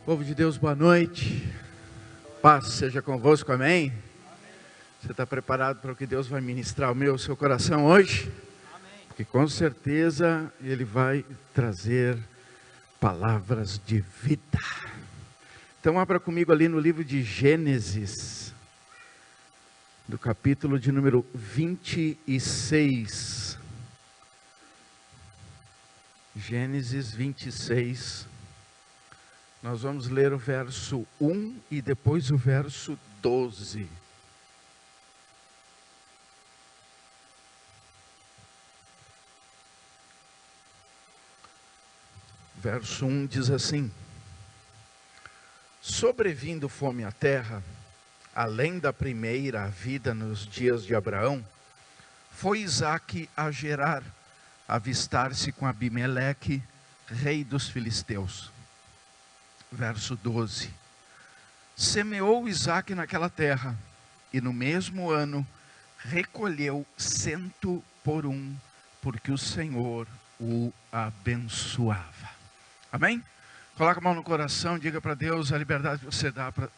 Povo de Deus, boa noite. Paz seja convosco, amém? Você está preparado para o que Deus vai ministrar ao meu, seu coração hoje? Amém. Porque com certeza Ele vai trazer palavras de vida. Então abra comigo ali no livro de Gênesis, do capítulo de número 26. Gênesis 26. Nós vamos ler o verso 1 e depois o verso 12. Verso 1 diz assim: Sobrevindo fome à terra, além da primeira vida nos dias de Abraão, foi Isaque a Gerar, avistar-se com Abimeleque, rei dos filisteus. Verso 12. Semeou Isaque naquela terra, e no mesmo ano recolheu 100 por 1, porque o Senhor o abençoava. Amém? Coloca a mão no coração, diga para Deus a liberdade que você dá para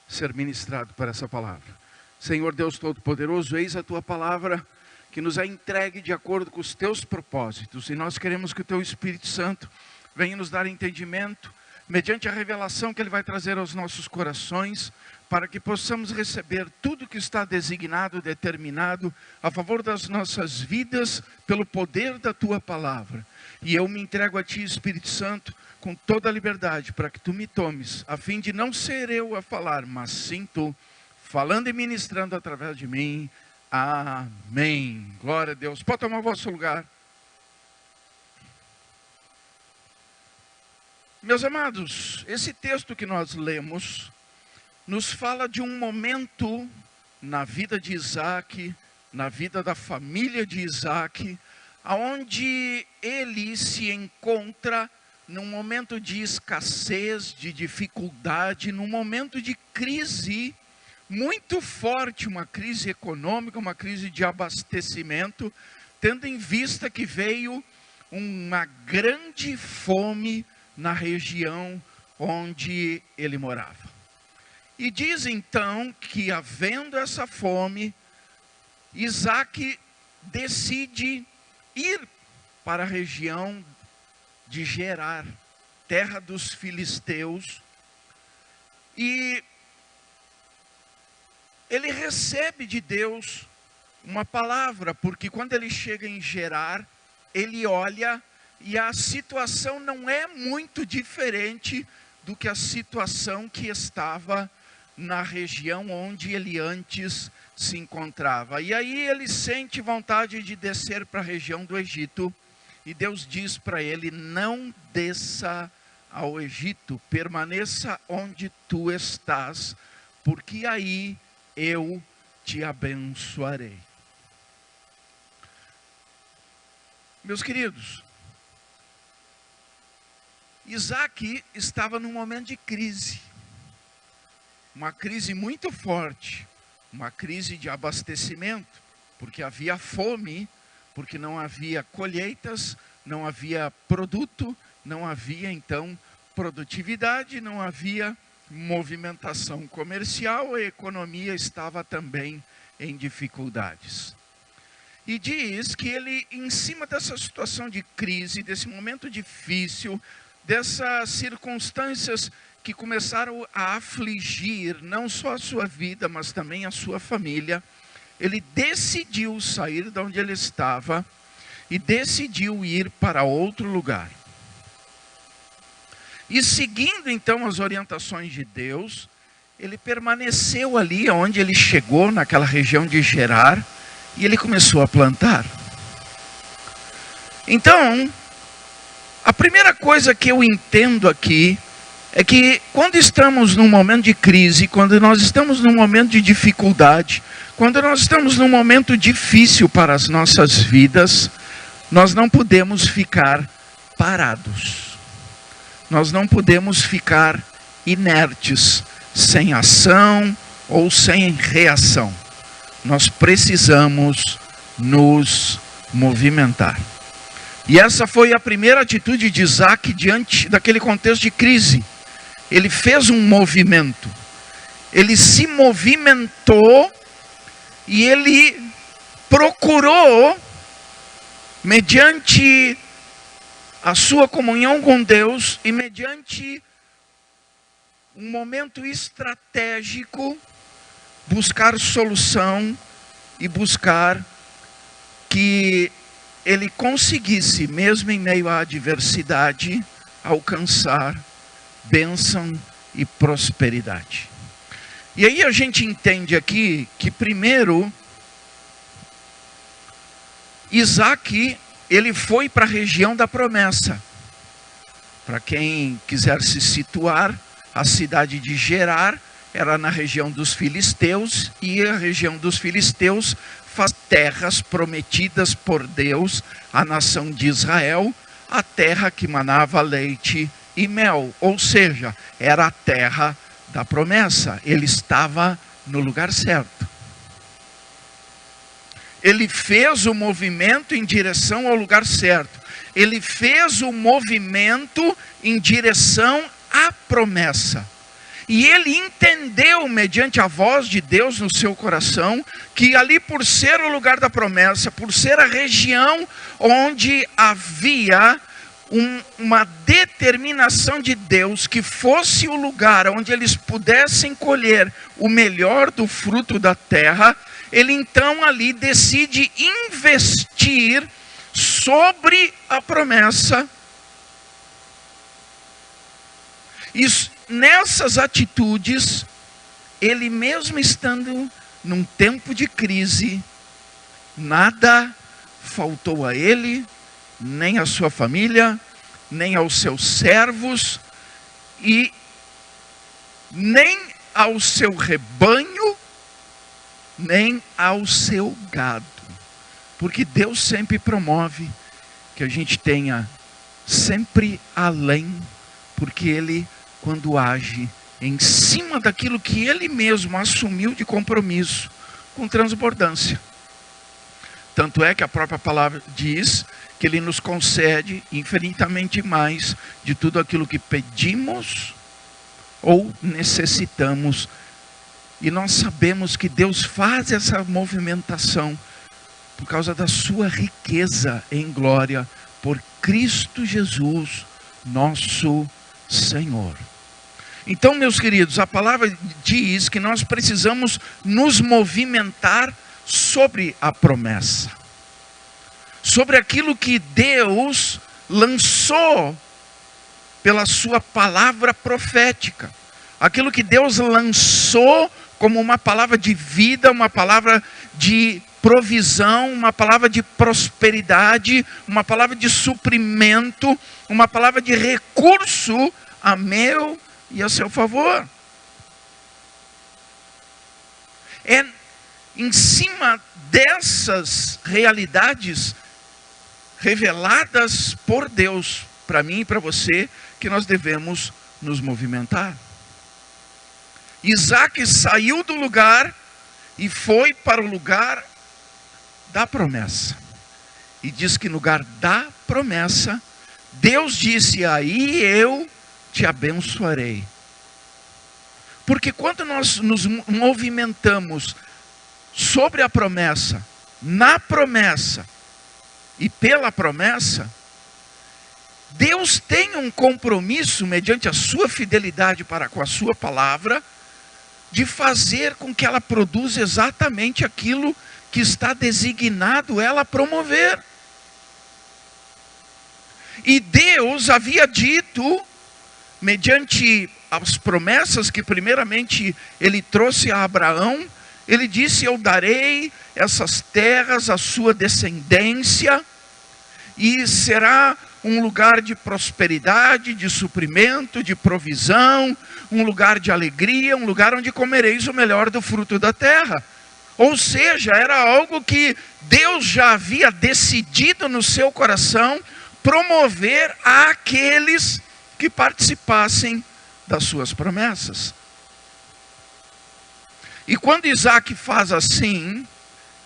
ser ministrado por essa palavra. Senhor Deus Todo-Poderoso, eis a tua palavra que nos é entregue de acordo com os teus propósitos, e nós queremos que o teu Espírito Santo venha nos dar entendimento, mediante a revelação que Ele vai trazer aos nossos corações, para que possamos receber tudo que está designado, determinado, a favor das nossas vidas, pelo poder da Tua Palavra. E eu me entrego a Ti, Espírito Santo, com toda a liberdade, para que Tu me tomes, a fim de não ser eu a falar, mas sim Tu, falando e ministrando através de mim. Amém. Glória a Deus. Pode tomar o vosso lugar. Meus amados, esse texto que nós lemos nos fala de um momento na vida de Isaque, na vida da família de Isaque, onde ele se encontra num momento de escassez, de dificuldade, num momento de crise muito forte, uma crise econômica, uma crise de abastecimento, tendo em vista que veio uma grande fome na região onde ele morava. E diz então que, havendo essa fome, Isaque decide ir para a região de Gerar, terra dos filisteus, e ele recebe de Deus uma palavra, porque quando ele chega em Gerar, ele olha e a situação não é muito diferente do que a situação que estava na região onde ele antes se encontrava. E aí ele sente vontade de descer para a região do Egito. E Deus diz para ele: não desça ao Egito, permaneça onde tu estás, porque aí eu te abençoarei. Meus queridos, Isaque estava num momento de crise, uma crise muito forte, uma crise de abastecimento, porque havia fome, porque não havia colheitas, não havia produto, não havia então produtividade, não havia movimentação comercial, a economia estava também em dificuldades. E diz que ele, em cima dessa situação de crise, desse momento difícil, dessas circunstâncias que começaram a afligir não só a sua vida, mas também a sua família, ele decidiu sair de onde ele estava e decidiu ir para outro lugar. E seguindo então as orientações de Deus, ele permaneceu ali onde ele chegou, naquela região de Gerar, e ele começou a plantar. Então, a primeira coisa que eu entendo aqui é que quando estamos num momento de crise, quando nós estamos num momento de dificuldade, quando nós estamos num momento difícil para as nossas vidas, nós não podemos ficar parados. Nós não podemos ficar inertes, sem ação ou sem reação. Nós precisamos nos movimentar. E essa foi a primeira atitude de Isaque diante daquele contexto de crise. ele fez um movimento. Ele se movimentou e ele procurou, mediante a sua comunhão com Deus e mediante um momento estratégico, buscar solução e buscar que ele conseguisse, mesmo em meio à adversidade, alcançar bênção e prosperidade. E aí a gente entende aqui que primeiro, Isaac, ele foi para a região da promessa. Para quem quiser se situar, a cidade de Gerar era na região dos filisteus, e a região dos filisteus faz terras prometidas por Deus à nação de Israel, a terra que manava leite e mel, ou seja, era a terra da promessa. Ele estava no lugar certo. Ele fez o movimento em direção ao lugar certo. Ele fez o movimento em direção à promessa. E ele entendeu, mediante a voz de Deus no seu coração, que ali, por ser o lugar da promessa, por ser a região onde havia uma determinação de Deus, que fosse o lugar onde eles pudessem colher o melhor do fruto da terra, ele então ali decide investir sobre a promessa. Isso, nessas atitudes, ele mesmo estando num tempo de crise, nada faltou a ele, nem à sua família, nem aos seus servos, e nem ao seu rebanho, nem ao seu gado. Porque Deus sempre promove que a gente tenha sempre além, porque Ele, quando age em cima daquilo que Ele mesmo assumiu de compromisso, com transbordância. Tanto é que a própria palavra diz que Ele nos concede infinitamente mais de tudo aquilo que pedimos ou necessitamos. E nós sabemos que Deus faz essa movimentação por causa da sua riqueza em glória, por Cristo Jesus, nosso Senhor. Então, meus queridos, a palavra diz que nós precisamos nos movimentar sobre a promessa, sobre aquilo que Deus lançou pela sua palavra profética, aquilo que Deus lançou como uma palavra de vida, uma palavra de provisão, uma palavra de prosperidade, uma palavra de suprimento, uma palavra de recurso a meu e a seu favor. É em cima dessas realidades reveladas por Deus para mim e para você que nós devemos nos movimentar. Isaac saiu do lugar e foi para o lugar da promessa. E diz que no lugar da promessa, Deus disse: aí eu te abençoarei. Porque quando nós nos movimentamos sobre a promessa, na promessa e pela promessa, Deus tem um compromisso, mediante a sua fidelidade para com a sua palavra, de fazer com que ela produza exatamente aquilo que está designado ela promover. E Deus havia dito, mediante as promessas que primeiramente Ele trouxe a Abraão, Ele disse: eu darei essas terras à sua descendência, e será um lugar de prosperidade, de suprimento, de provisão, um lugar de alegria, um lugar onde comereis o melhor do fruto da terra. Ou seja, era algo que Deus já havia decidido no seu coração promover àqueles que participassem das suas promessas. E quando Isaac faz assim,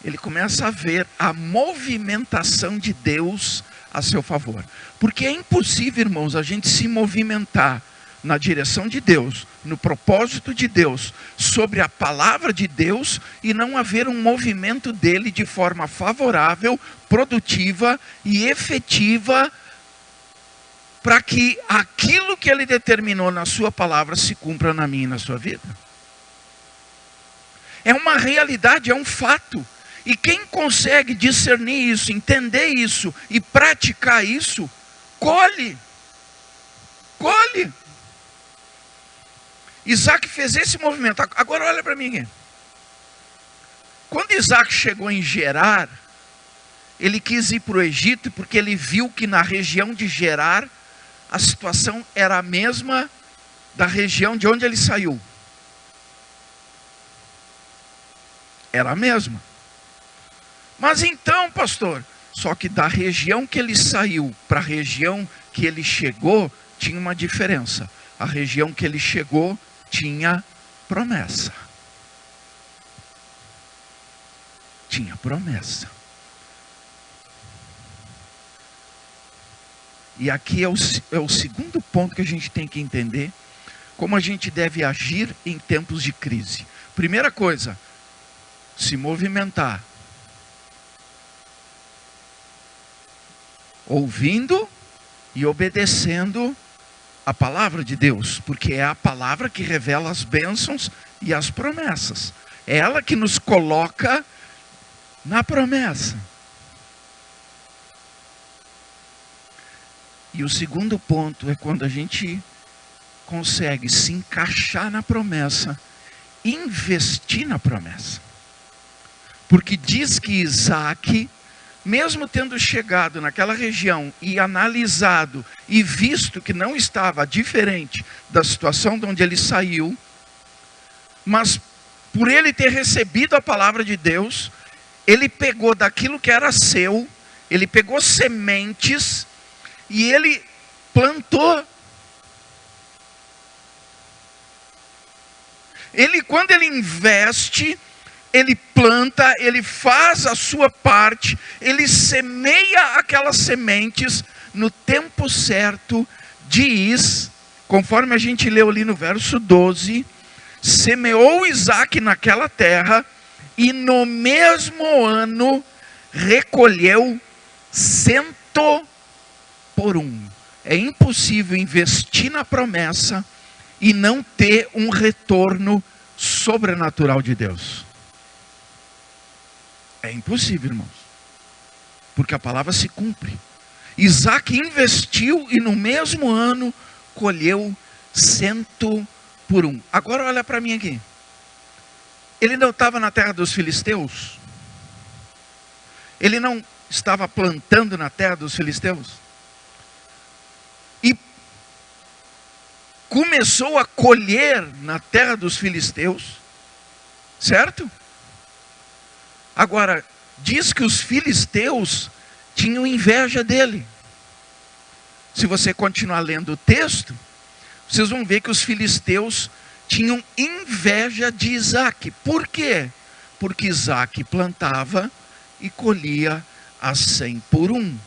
ele começa a ver a movimentação de Deus a seu favor. Porque é impossível, irmãos, a gente se movimentar na direção de Deus, no propósito de Deus, sobre a palavra de Deus, e não haver um movimento dele de forma favorável, produtiva e efetiva, para que aquilo que ele determinou na sua palavra se cumpra na minha e na sua vida. É uma realidade, é um fato. E quem consegue discernir isso, entender isso e praticar isso, colhe. Colhe. Isaac fez esse movimento. Agora olha para mim aqui. Quando Isaac chegou em Gerar, ele quis ir para o Egito porque ele viu que na região de Gerar a situação era a mesma da região de onde ele saiu. Era a mesma. Mas então, pastor, só que da região que ele saiu para a região que ele chegou, tinha uma diferença. A região que ele chegou tinha promessa. Tinha promessa. E aqui é o segundo ponto que a gente tem que entender, como a gente deve agir em tempos de crise. Primeira coisa, se movimentar. Ouvindo e obedecendo a palavra de Deus, porque é a palavra que revela as bênçãos e as promessas. É ela que nos coloca na promessa. E o segundo ponto é quando a gente consegue se encaixar na promessa, investir na promessa. Porque diz que Isaac, mesmo tendo chegado naquela região e analisado e visto que não estava diferente da situação de onde ele saiu, mas por ele ter recebido a palavra de Deus, ele pegou daquilo que era seu, ele pegou sementes e ele plantou. Quando ele investe, ele planta, ele faz a sua parte, ele semeia aquelas sementes no tempo certo, diz, conforme a gente leu ali no verso 12, semeou Isaac naquela terra, e no mesmo ano recolheu 100 por 1. É impossível investir na promessa e não ter um retorno sobrenatural de Deus. É impossível, irmãos. Porque a palavra se cumpre. Isaac investiu e no mesmo ano colheu 100 por 1. Agora olha para mim aqui. Ele não estava na terra dos filisteus? Ele não estava plantando na terra dos filisteus? E começou a colher na terra dos filisteus, certo? Agora, diz que os filisteus tinham inveja dele. Se você continuar lendo o texto, vocês vão ver que os filisteus tinham inveja de Isaac. Por quê? Porque Isaac plantava e colhia a 100 por 1.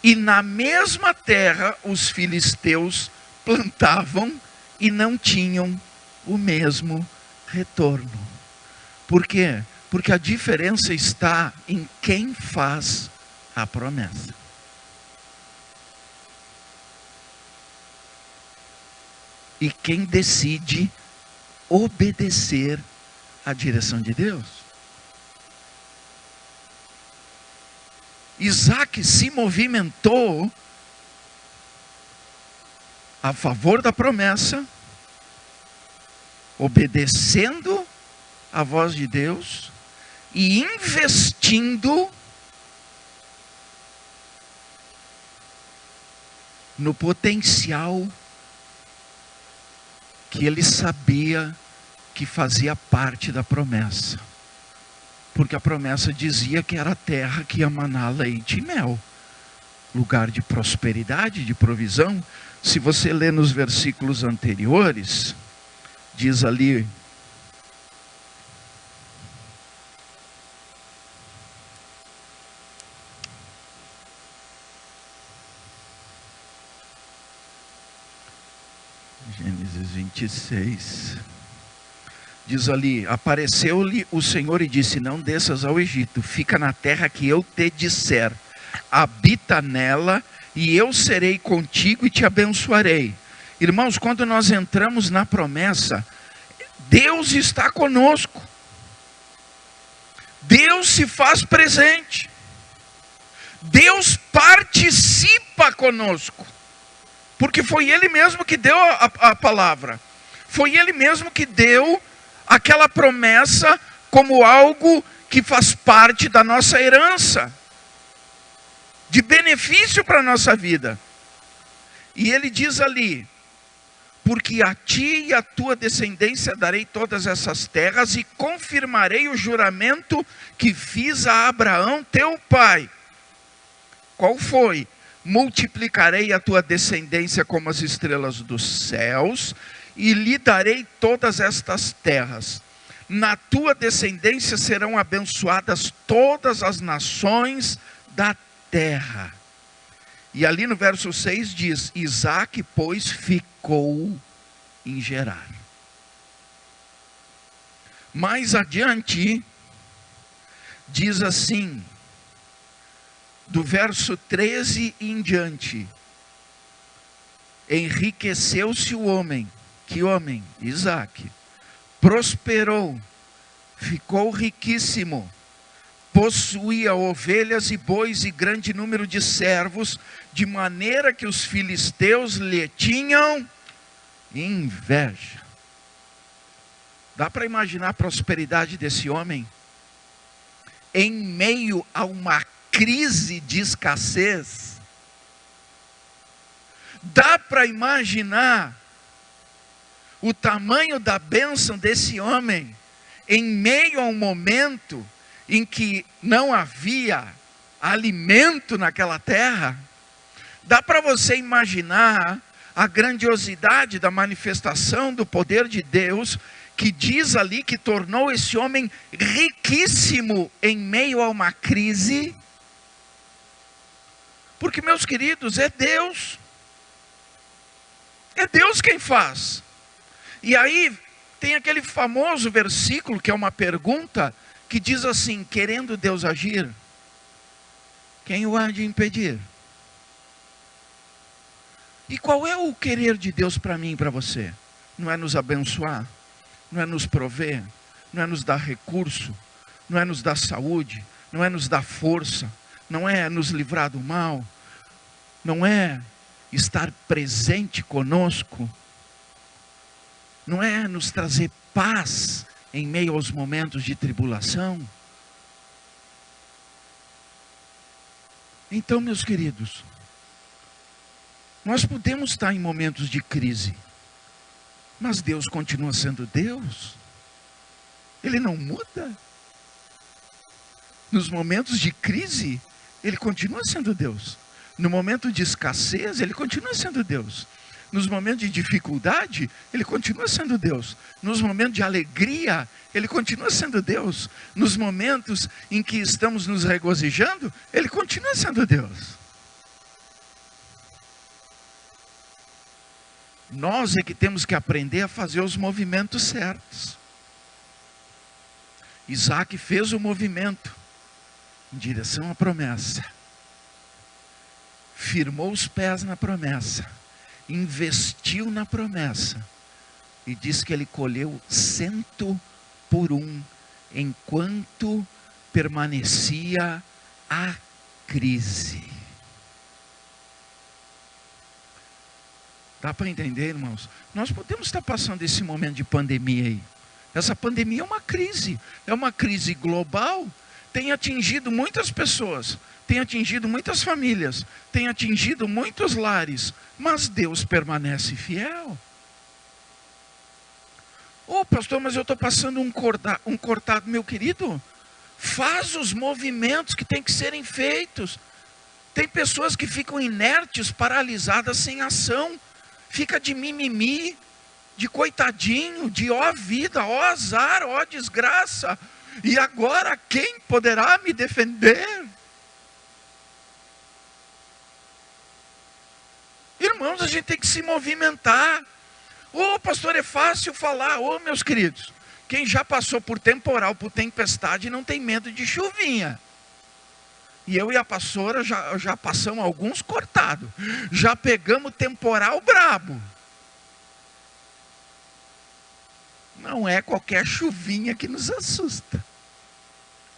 E na mesma terra, os filisteus plantavam e não tinham o mesmo retorno. Por quê? Porque a diferença está em quem faz a promessa. E quem decide obedecer à direção de Deus. Isaac se movimentou a favor da promessa, obedecendo a voz de Deus e investindo no potencial que ele sabia que fazia parte da promessa. Porque a promessa dizia que era a terra que ia manar leite e mel. Lugar de prosperidade, de provisão. Se você ler nos versículos anteriores, diz ali: Gênesis 26. Diz ali: apareceu-lhe o Senhor e disse: não desças ao Egito, fica na terra que eu te disser, habita nela, e eu serei contigo e te abençoarei. Irmãos, quando nós entramos na promessa, Deus está conosco. Deus se faz presente. Deus participa conosco. Porque foi Ele mesmo que deu a palavra. Foi Ele mesmo que deu aquela promessa como algo que faz parte da nossa herança, de benefício para a nossa vida. E Ele diz ali: porque a ti e a tua descendência darei todas essas terras e confirmarei o juramento que fiz a Abraão teu pai. Qual foi? Multiplicarei a tua descendência como as estrelas dos céus e lhe darei todas estas terras. Na tua descendência serão abençoadas todas as nações da terra. E ali no verso 6 diz: Isaque, pois, ficou em Gerar. Mais adiante, diz assim, do verso 13 em diante: enriqueceu-se o homem. Que homem? Isaque. Prosperou, ficou riquíssimo, possuía ovelhas e bois e grande número de servos, de maneira que os filisteus lhe tinham inveja. Dá para imaginar a prosperidade desse homem? Em meio a uma crise de escassez. Dá para imaginar o tamanho da bênção desse homem em meio a um momento em que não havia alimento naquela terra? Dá para você imaginar a grandiosidade da manifestação do poder de Deus, que diz ali que tornou esse homem riquíssimo em meio a uma crise? Porque, meus queridos, é Deus quem faz. E aí tem aquele famoso versículo que é uma pergunta, que diz assim: querendo Deus agir, quem o há de impedir? E qual é o querer de Deus para mim e para você? Não é nos abençoar, não é nos prover, não é nos dar recurso, não é nos dar saúde, não é nos dar força, não é nos livrar do mal, não é estar presente conosco, não é nos trazer paz em meio aos momentos de tribulação? Então, meus queridos, nós podemos estar em momentos de crise, mas Deus continua sendo Deus. Ele não muda. Nos momentos de crise, Ele continua sendo Deus. No momento de escassez, Ele continua sendo Deus. Nos momentos de dificuldade, Ele continua sendo Deus. Nos momentos de alegria, Ele continua sendo Deus. Nos momentos em que estamos nos regozijando, Ele continua sendo Deus. Nós é que temos que aprender a fazer os movimentos certos. Isaque fez o movimento em direção à promessa. Firmou os pés na promessa. Investiu na promessa. E diz que ele colheu 100 por 1, enquanto permanecia a crise. Dá para entender, irmãos? Nós podemos estar passando esse momento de pandemia aí. Essa pandemia é uma crise global, tem atingido muitas pessoas, tem atingido muitas famílias, tem atingido muitos lares, mas Deus permanece fiel. Ô pastor, mas eu estou passando um cortado, meu querido, faz os movimentos que tem que serem feitos. Tem pessoas que ficam inertes, paralisadas, sem ação, fica de mimimi, de coitadinho, de ó vida, ó azar, ó desgraça, e agora quem poderá me defender? Irmãos, a gente tem que se movimentar. Ô, pastor, é fácil falar. Ô, meus queridos, quem já passou por temporal, por tempestade, não tem medo de chuvinha. E eu e a pastora já passamos alguns cortados. Já pegamos temporal brabo. Não é qualquer chuvinha que nos assusta.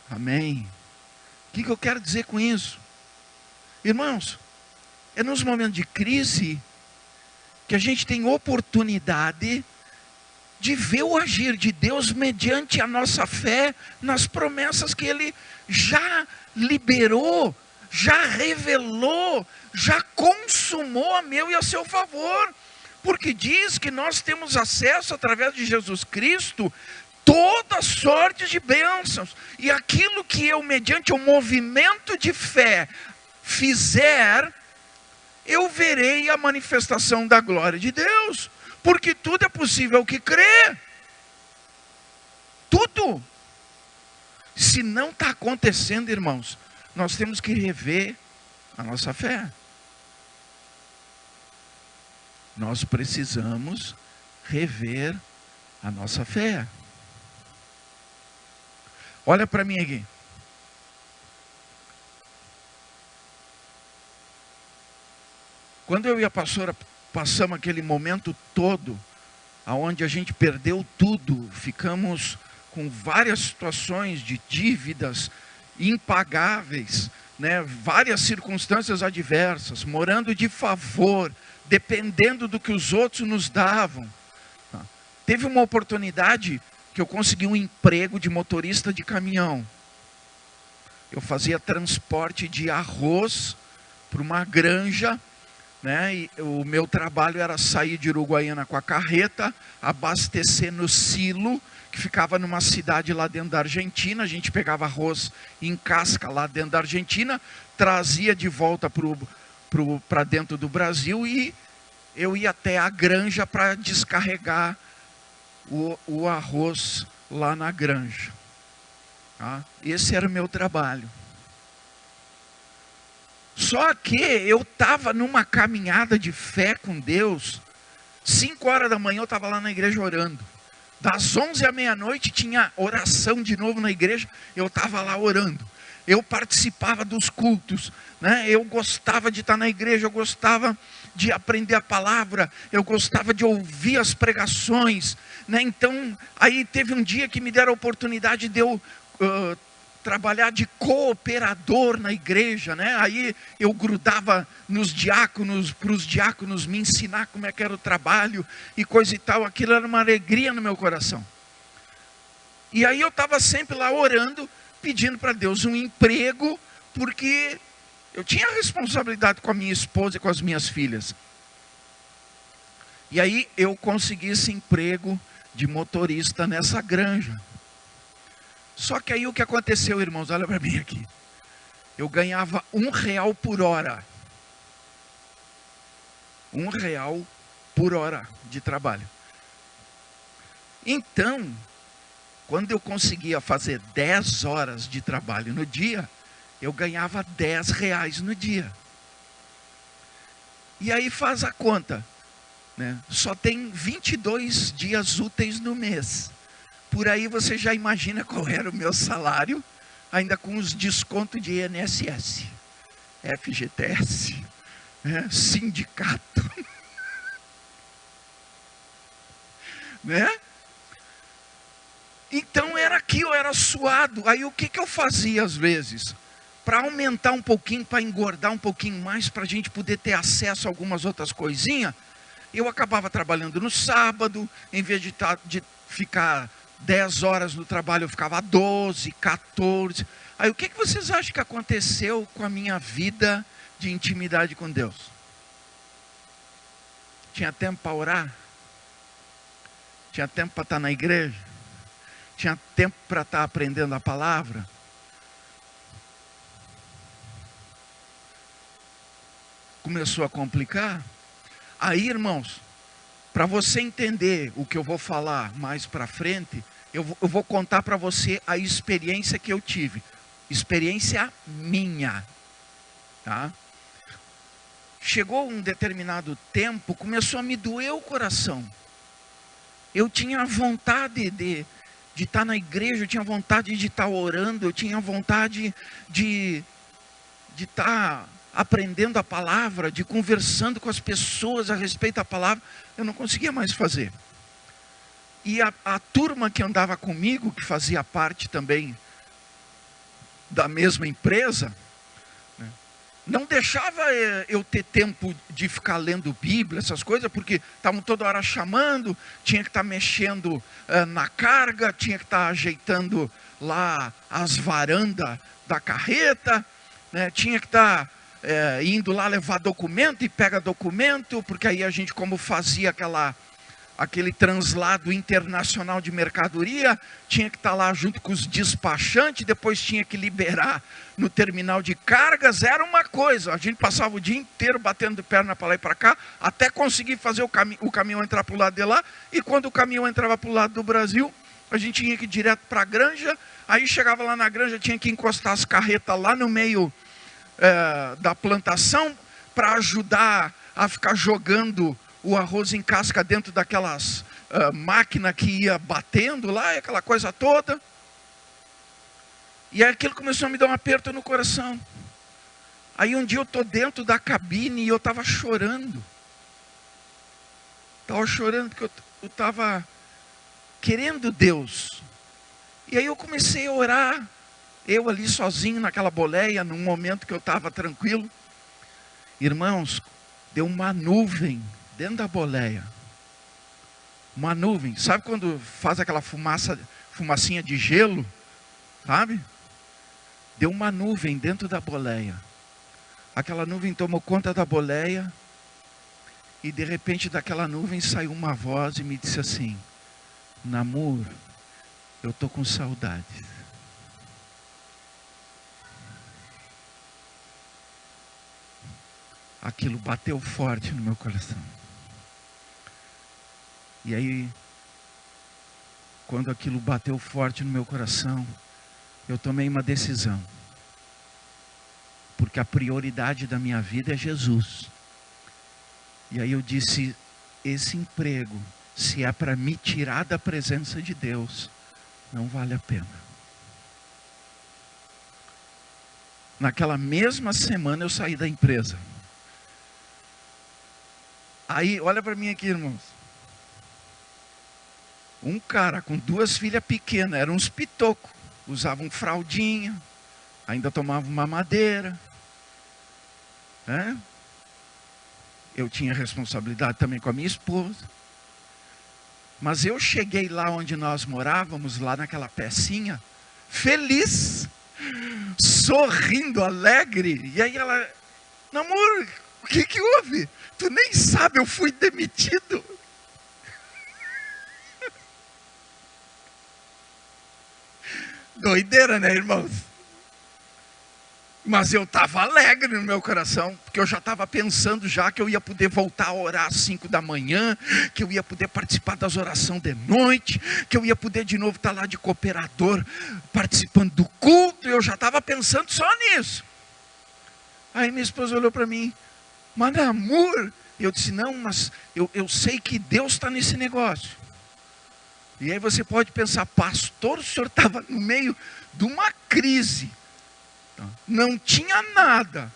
Amém? O que eu quero dizer com isso? Irmãos, é nos momentos de crise que a gente tem oportunidade de ver o agir de Deus mediante a nossa fé nas promessas que Ele já liberou, já revelou, já consumou a meu e a seu favor. Porque diz que nós temos acesso através de Jesus Cristo toda sorte de bênçãos. E aquilo que eu, mediante o movimento de fé, fizer, eu verei a manifestação da glória de Deus. Porque tudo é possível que crê. Tudo. Se não está acontecendo, irmãos, nós temos que rever a nossa fé. Nós precisamos rever a nossa fé. Olha para mim aqui. Quando eu e a pastora passamos aquele momento todo, onde a gente perdeu tudo, ficamos com várias situações de dívidas impagáveis, né? Várias circunstâncias adversas, morando de favor, dependendo do que os outros nos davam. Teve uma oportunidade que eu consegui um emprego de motorista de caminhão. Eu fazia transporte de arroz para uma granja, né? E o meu trabalho era sair de Uruguaiana com a carreta, abastecer no silo, que ficava numa cidade lá dentro da Argentina. A gente pegava arroz em casca lá dentro da Argentina, trazia de volta para dentro do Brasil, e eu ia até a granja para descarregar o arroz lá na granja. Tá? Esse era o meu trabalho. Só que eu estava numa caminhada de fé com Deus. 5 horas da manhã eu estava lá na igreja orando. Das 11 à meia-noite tinha oração de novo na igreja. Eu estava lá orando. Eu participava dos cultos, né? Eu gostava de estar na igreja, eu gostava de aprender a palavra, eu gostava de ouvir as pregações, né? Então, aí teve um dia que me deram a oportunidade de eu trabalhar de cooperador na igreja, né? Aí eu grudava nos diáconos, para os diáconos me ensinar como é que era o trabalho e coisa e tal. Aquilo era uma alegria no meu coração. E aí eu estava sempre lá orando, pedindo para Deus um emprego, porque eu tinha responsabilidade com a minha esposa e com as minhas filhas. E aí eu consegui esse emprego de motorista nessa granja. Só que aí o que aconteceu, irmãos, olha para mim aqui. Eu ganhava R$1 por hora. R$1 por hora de trabalho. Então, quando eu conseguia fazer 10 horas de trabalho no dia, eu ganhava R$10 no dia. E aí faz a conta, né? Só tem 22 dias úteis no mês. Por aí você já imagina qual era o meu salário, ainda com os descontos de INSS, FGTS, né? Sindicato. Né? Então era aqui, eu era suado. Aí o que eu fazia às vezes? Para aumentar um pouquinho, para engordar um pouquinho mais, para a gente poder ter acesso a algumas outras coisinhas, eu acabava trabalhando no sábado, em vez de ficar 10 horas no trabalho, eu ficava 12, 14. Aí o que vocês acham que aconteceu com a minha vida de intimidade com Deus? Tinha tempo para orar? Tinha tempo para estar na igreja? Tinha tempo para estar aprendendo a palavra? Começou a complicar? Aí, irmãos, para você entender o que eu vou falar mais para frente, eu vou contar para você a experiência que eu tive. Experiência minha. Tá? Chegou um determinado tempo, começou a me doer o coração. Eu tinha vontade de estar na igreja, eu tinha vontade de estar orando, eu tinha vontade de estar aprendendo a palavra, de conversando com as pessoas a respeito da palavra. Eu não conseguia mais fazer. E a turma que andava comigo, que fazia parte também da mesma empresa, né, não deixava eu ter tempo de ficar lendo Bíblia, essas coisas, porque estavam toda hora chamando, tinha que estar mexendo na carga, tinha que estar ajeitando lá as varandas da carreta, né, tinha que estar indo lá levar documento e pega documento, porque aí a gente, como fazia aquele translado internacional de mercadoria, tinha que estar lá junto com os despachantes, depois tinha que liberar no terminal de cargas. Era uma coisa, a gente passava o dia inteiro batendo de perna para lá e para cá, até conseguir fazer o caminhão entrar para o lado de lá, e quando o caminhão entrava para o lado do Brasil, a gente tinha que ir direto para a granja. Aí chegava lá na granja, tinha que encostar as carretas lá no meio da plantação, para ajudar a ficar jogando o arroz em casca dentro daquelas máquinas que ia batendo lá, aquela coisa toda. E aí aquilo começou a me dar um aperto no coração. Aí um dia eu estou dentro da cabine e eu estava chorando. Estava chorando porque eu estava querendo Deus. E aí eu comecei a orar, eu ali sozinho naquela boleia, num momento que eu estava tranquilo. Irmãos, deu uma nuvem dentro da boleia. Uma nuvem. Sabe quando faz aquela fumacinha de gelo? Sabe? Deu uma nuvem dentro da boleia. Aquela nuvem tomou conta da boleia. E de repente daquela nuvem saiu uma voz e me disse assim: Namur, eu estou com saudades. Aquilo bateu forte no meu coração. E aí, quando aquilo bateu forte no meu coração, eu tomei uma decisão. Porque a prioridade da minha vida é Jesus. E aí eu disse: esse emprego, se é para me tirar da presença de Deus, não vale a pena. Naquela mesma semana eu saí da empresa. Aí, olha para mim aqui, irmãos. Um cara com 2 filhas pequenas, eram uns pitocos, usavam fraldinha, ainda tomavam mamadeira. Né? Eu tinha responsabilidade também com a minha esposa. Mas eu cheguei lá onde nós morávamos, lá naquela pecinha, feliz, sorrindo, alegre. E aí ela: Namor, o que houve? Tu nem sabe, eu fui demitido. Doideira, né, irmãos? Mas eu estava alegre no meu coração, porque eu já estava pensando já que eu ia poder voltar a orar às 5 da manhã, que eu ia poder participar das orações de noite, que eu ia poder de novo estar lá de cooperador, participando do culto. Eu já estava pensando só nisso. Aí minha esposa olhou para mim: Mas Namur, eu disse: não, mas eu sei que Deus está nesse negócio. E aí você pode pensar: pastor, o senhor estava no meio de uma crise, não tinha nada.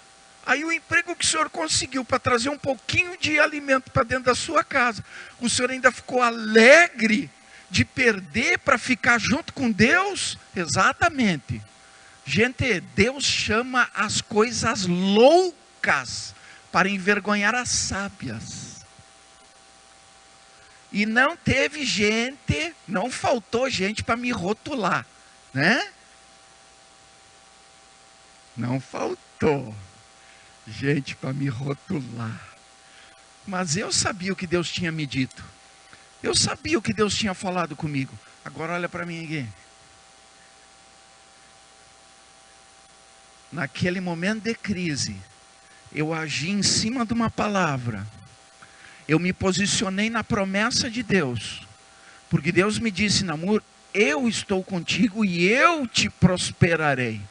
Aí o emprego que o senhor conseguiu para trazer um pouquinho de alimento para dentro da sua casa, o senhor ainda ficou alegre de perder para ficar junto com Deus? Exatamente. Gente, Deus chama as coisas loucas para envergonhar as sábias. E não teve gente, não faltou gente para me rotular, né? Não faltou gente para me rotular. Mas eu sabia o que Deus tinha me dito. Eu sabia o que Deus tinha falado comigo. Agora olha para mim aqui. Naquele momento de crise, eu agi em cima de uma palavra. Eu me posicionei na promessa de Deus. Porque Deus me disse: Namur, eu estou contigo e eu te prosperarei.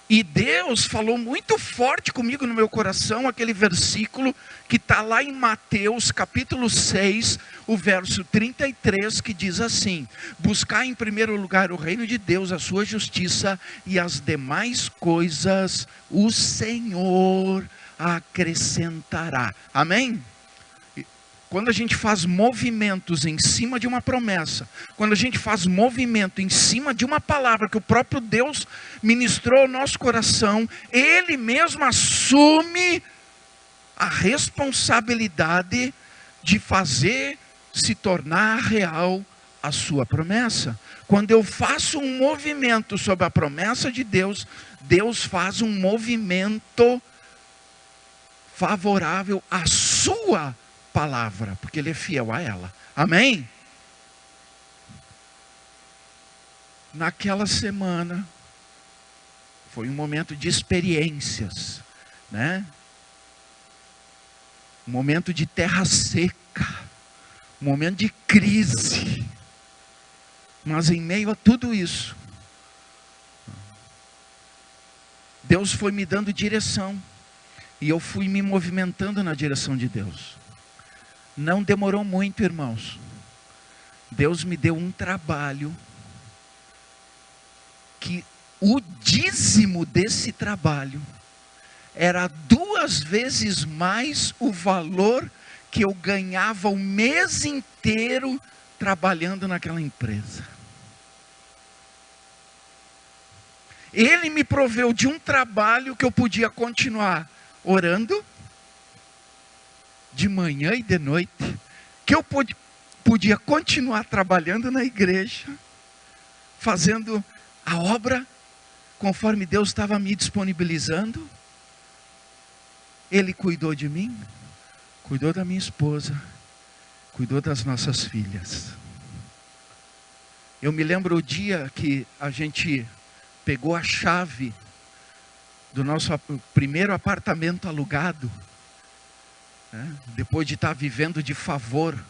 E Deus falou muito forte comigo no meu coração, aquele versículo que está lá em Mateus capítulo 6, o verso 33, que diz assim: buscar em primeiro lugar o reino de Deus, a sua justiça, e as demais coisas o Senhor acrescentará. Amém? Quando a gente faz movimentos em cima de uma promessa, quando a gente faz movimento em cima de uma palavra que o próprio Deus ministrou ao nosso coração, Ele mesmo assume a responsabilidade de fazer se tornar real a sua promessa. Quando eu faço um movimento sobre a promessa de Deus, Deus faz um movimento favorável à sua palavra, porque Ele é fiel a ela. Amém? Naquela semana, foi um momento de experiências, né? Um momento de terra seca, um momento de crise. Mas em meio a tudo isso, Deus foi me dando direção, e eu fui me movimentando na direção de Deus. Não demorou muito, irmãos. Deus me deu um trabalho que o dízimo desse trabalho era 2 vezes mais o valor que eu ganhava o mês inteiro trabalhando naquela empresa. Ele me proveu de um trabalho que eu podia continuar orando de manhã e de noite, que eu podia continuar trabalhando na igreja, fazendo a obra conforme Deus estava me disponibilizando. Ele cuidou de mim, cuidou da minha esposa, cuidou das nossas filhas. Eu me lembro o dia que a gente pegou a chave do nosso primeiro apartamento alugado, depois de estar vivendo de favor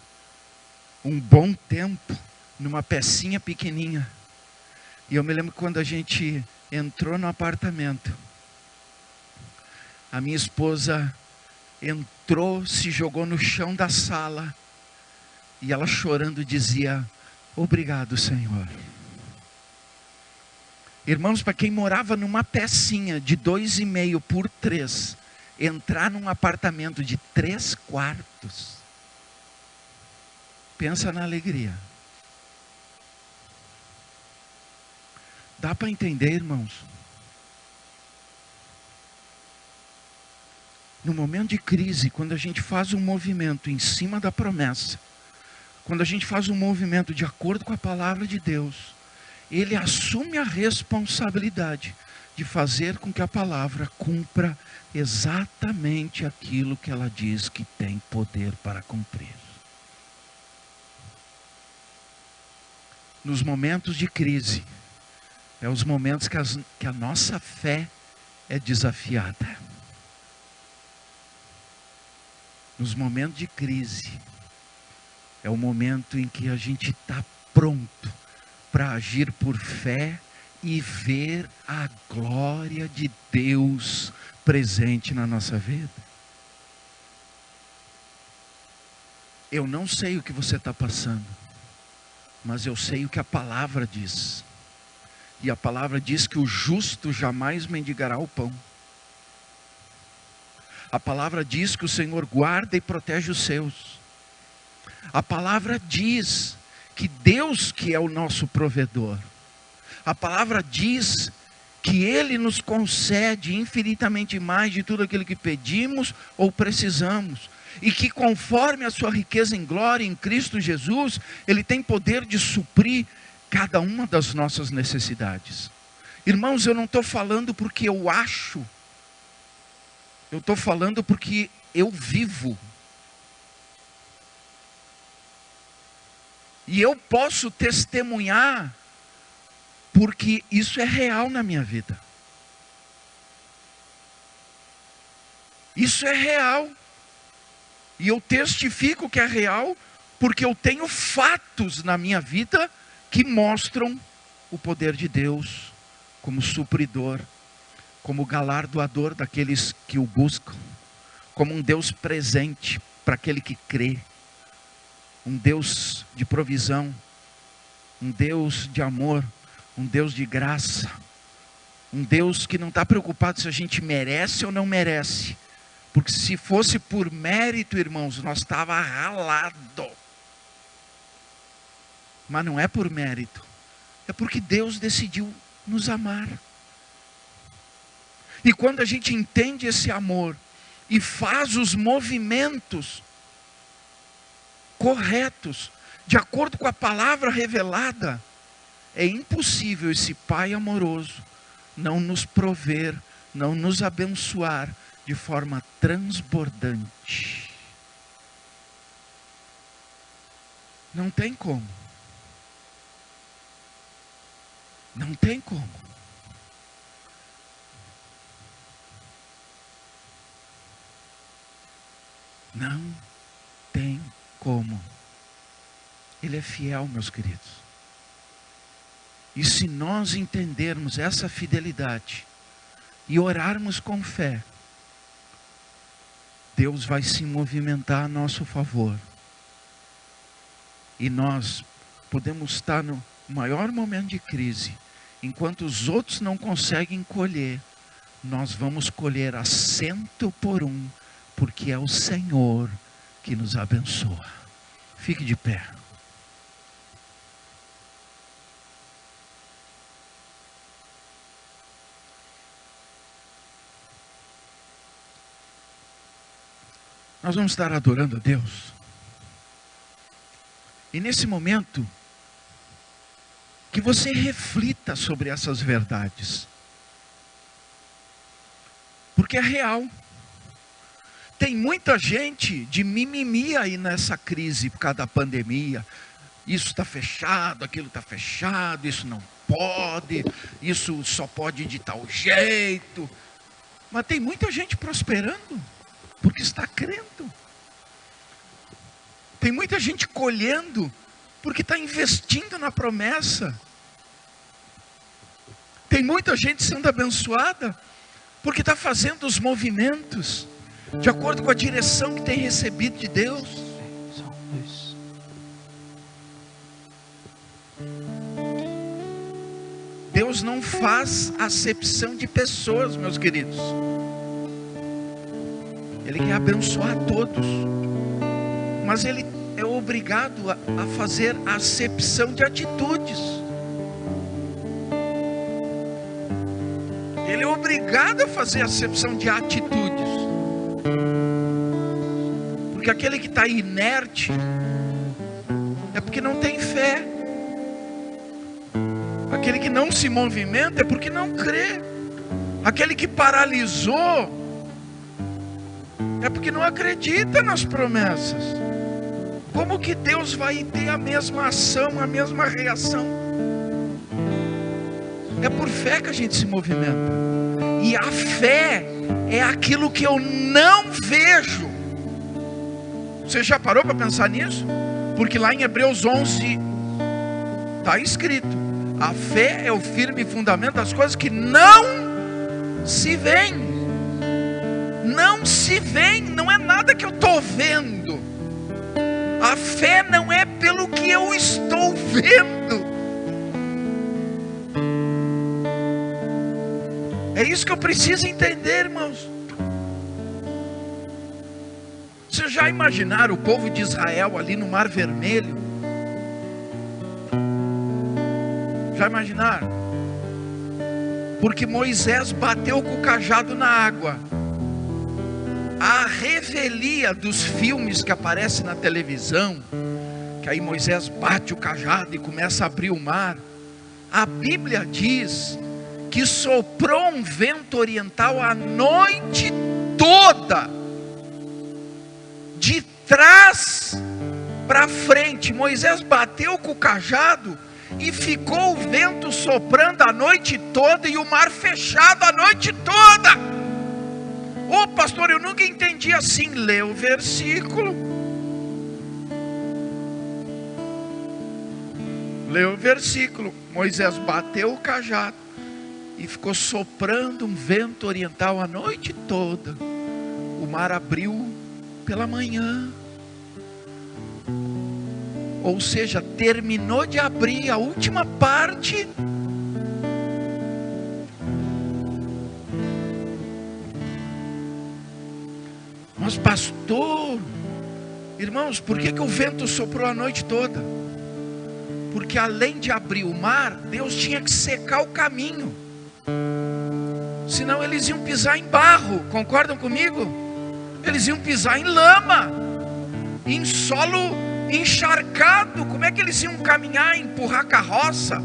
um bom tempo numa pecinha pequenininha. E eu me lembro quando a gente entrou no apartamento, a minha esposa entrou, se jogou no chão da sala, e ela chorando dizia: obrigado, Senhor. Irmãos, para quem morava numa pecinha de 2,5 por 3, entrar num apartamento de 3 quartos, pensa na alegria. Dá para entender, irmãos? No momento de crise, quando a gente faz um movimento em cima da promessa, quando a gente faz um movimento de acordo com a palavra de Deus, Ele assume a responsabilidade de fazer com que a palavra cumpra exatamente aquilo que ela diz que tem poder para cumprir. Nos momentos de crise, é os momentos que a nossa fé é desafiada. Nos momentos de crise, é o momento em que a gente está pronto para agir por fé e ver a glória de Deus presente na nossa vida. Eu não sei o que você está passando, mas eu sei o que a palavra diz. E a palavra diz que o justo jamais mendigará o pão. A palavra diz que o Senhor guarda e protege os seus. A palavra diz que Deus que é o nosso provedor. A palavra diz que Ele nos concede infinitamente mais de tudo aquilo que pedimos ou precisamos. E que conforme a sua riqueza em glória em Cristo Jesus, Ele tem poder de suprir cada uma das nossas necessidades. Irmãos, eu não estou falando porque eu acho. Eu estou falando porque eu vivo. E eu posso testemunhar, porque isso é real na minha vida. Isso é real. E eu testifico que é real, porque eu tenho fatos na minha vida que mostram o poder de Deus como supridor como galardoador daqueles que o buscam, como um Deus presente para aquele que crê, um Deus de provisão, um Deus de amor, um Deus de graça, um Deus que não está preocupado se a gente merece ou não merece, porque se fosse por mérito, irmãos, nós estava ralado. Mas não é por mérito, é porque Deus decidiu nos amar. E quando a gente entende esse amor e faz os movimentos corretos, de acordo com a palavra revelada, é impossível esse Pai amoroso não nos prover, não nos abençoar de forma transbordante. Não tem como. Não tem como. Não tem como. Ele é fiel, meus queridos. E se nós entendermos essa fidelidade e orarmos com fé, Deus vai se movimentar a nosso favor. E nós podemos estar no maior momento de crise, enquanto os outros não conseguem colher, nós vamos colher a 100%, porque é o Senhor que nos abençoa. Fique de pé. Nós vamos estar adorando a Deus. E nesse momento, que você reflita sobre essas verdades. Porque é real. Tem muita gente de mimimi aí nessa crise por causa da pandemia. Isso está fechado, aquilo está fechado, isso não pode, isso só pode de tal jeito. Mas tem muita gente prosperando, porque está crendo. Tem muita gente colhendo, porque está investindo na promessa. Tem muita gente sendo abençoada, porque está fazendo os movimentos de acordo com a direção que tem recebido de Deus. Deus não faz acepção de pessoas, meus queridos. Ele quer abençoar todos, mas Ele é obrigado a fazer a acepção de atitudes. Ele é obrigado a fazer a acepção de atitudes. Porque aquele que está inerte é porque não tem fé. Aquele que não se movimenta é porque não crê. Aquele que paralisou é porque não acredita nas promessas. Como que Deus vai ter a mesma ação, a mesma reação? É por fé que a gente se movimenta. E a fé é aquilo que eu não vejo. Você já parou para pensar nisso? Porque lá em Hebreus 11 está escrito: a fé é o firme fundamento das coisas que não se veem. Não se veem, não é nada que eu estou vendo. A fé não é pelo que eu estou vendo. É isso que eu preciso entender, irmãos. Vocês já imaginaram o povo de Israel ali no Mar Vermelho? Já imaginaram? Porque Moisés bateu com o cajado na água. A revelia dos filmes que aparecem na televisão, que aí Moisés bate o cajado e começa a abrir o mar. A Bíblia diz que soprou um vento oriental a noite toda, de trás para frente. Moisés bateu com o cajado e ficou o vento soprando a noite toda e o mar fechado a noite toda. Ô pastor, eu nunca entendi assim. Lê o versículo. Lê o versículo. Moisés bateu o cajado e ficou soprando um vento oriental a noite toda. O mar abriu pela manhã. Ou seja, terminou de abrir a última parte. Mas pastor, irmãos, por que o vento soprou a noite toda? Porque além de abrir o mar, Deus tinha que secar o caminho. Senão eles iam pisar em barro, concordam comigo? Eles iam pisar em lama, em solo encharcado. Como é que eles iam caminhar, empurrar carroça?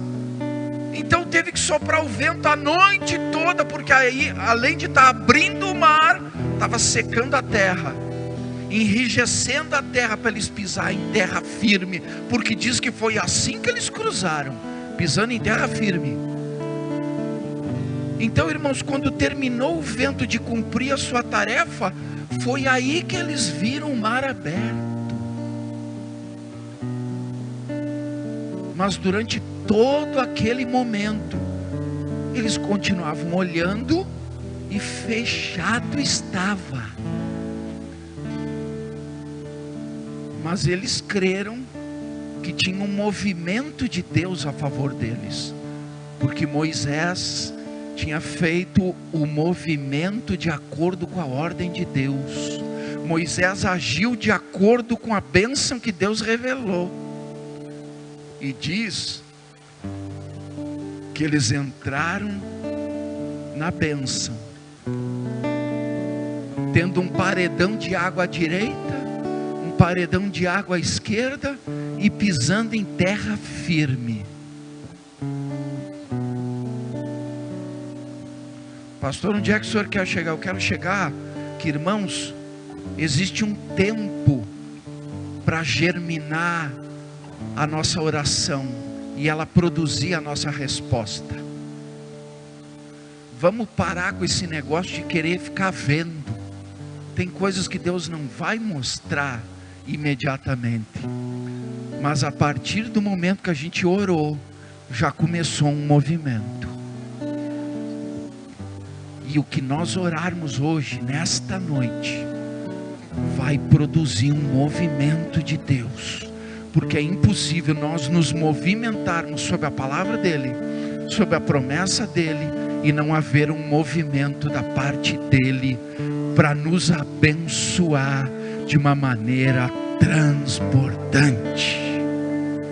Então teve que soprar o vento a noite toda, porque aí, além de estar abrindo o mar, estava secando a terra, enrijecendo a terra para eles pisar em terra firme, porque diz que foi assim que eles cruzaram, pisando em terra firme. Então, irmãos, quando terminou o vento de cumprir a sua tarefa, foi aí que eles viram o mar aberto. Mas durante todo aquele momento, eles continuavam olhando e fechado estava. Mas eles creram que tinha um movimento de Deus a favor deles, porque Moisés tinha feito o movimento de acordo com a ordem de Deus. Moisés agiu de acordo com a bênção que Deus revelou. E diz que eles entraram na bênção, tendo um paredão de água à direita, um paredão de água à esquerda, e pisando em terra firme. Pastor, onde é que o senhor quer chegar? Eu quero chegar que, irmãos, existe um tempo para germinar a nossa oração e ela produzir a nossa resposta. Vamos parar com esse negócio de querer ficar vendo. Tem coisas que Deus não vai mostrar imediatamente, mas a partir do momento que a gente orou, já começou um movimento. E o que nós orarmos hoje, nesta noite, vai produzir um movimento de Deus. Porque é impossível nós nos movimentarmos sobre a palavra dEle, sobre a promessa dEle, e não haver um movimento da parte dEle, para nos abençoar de uma maneira transbordante.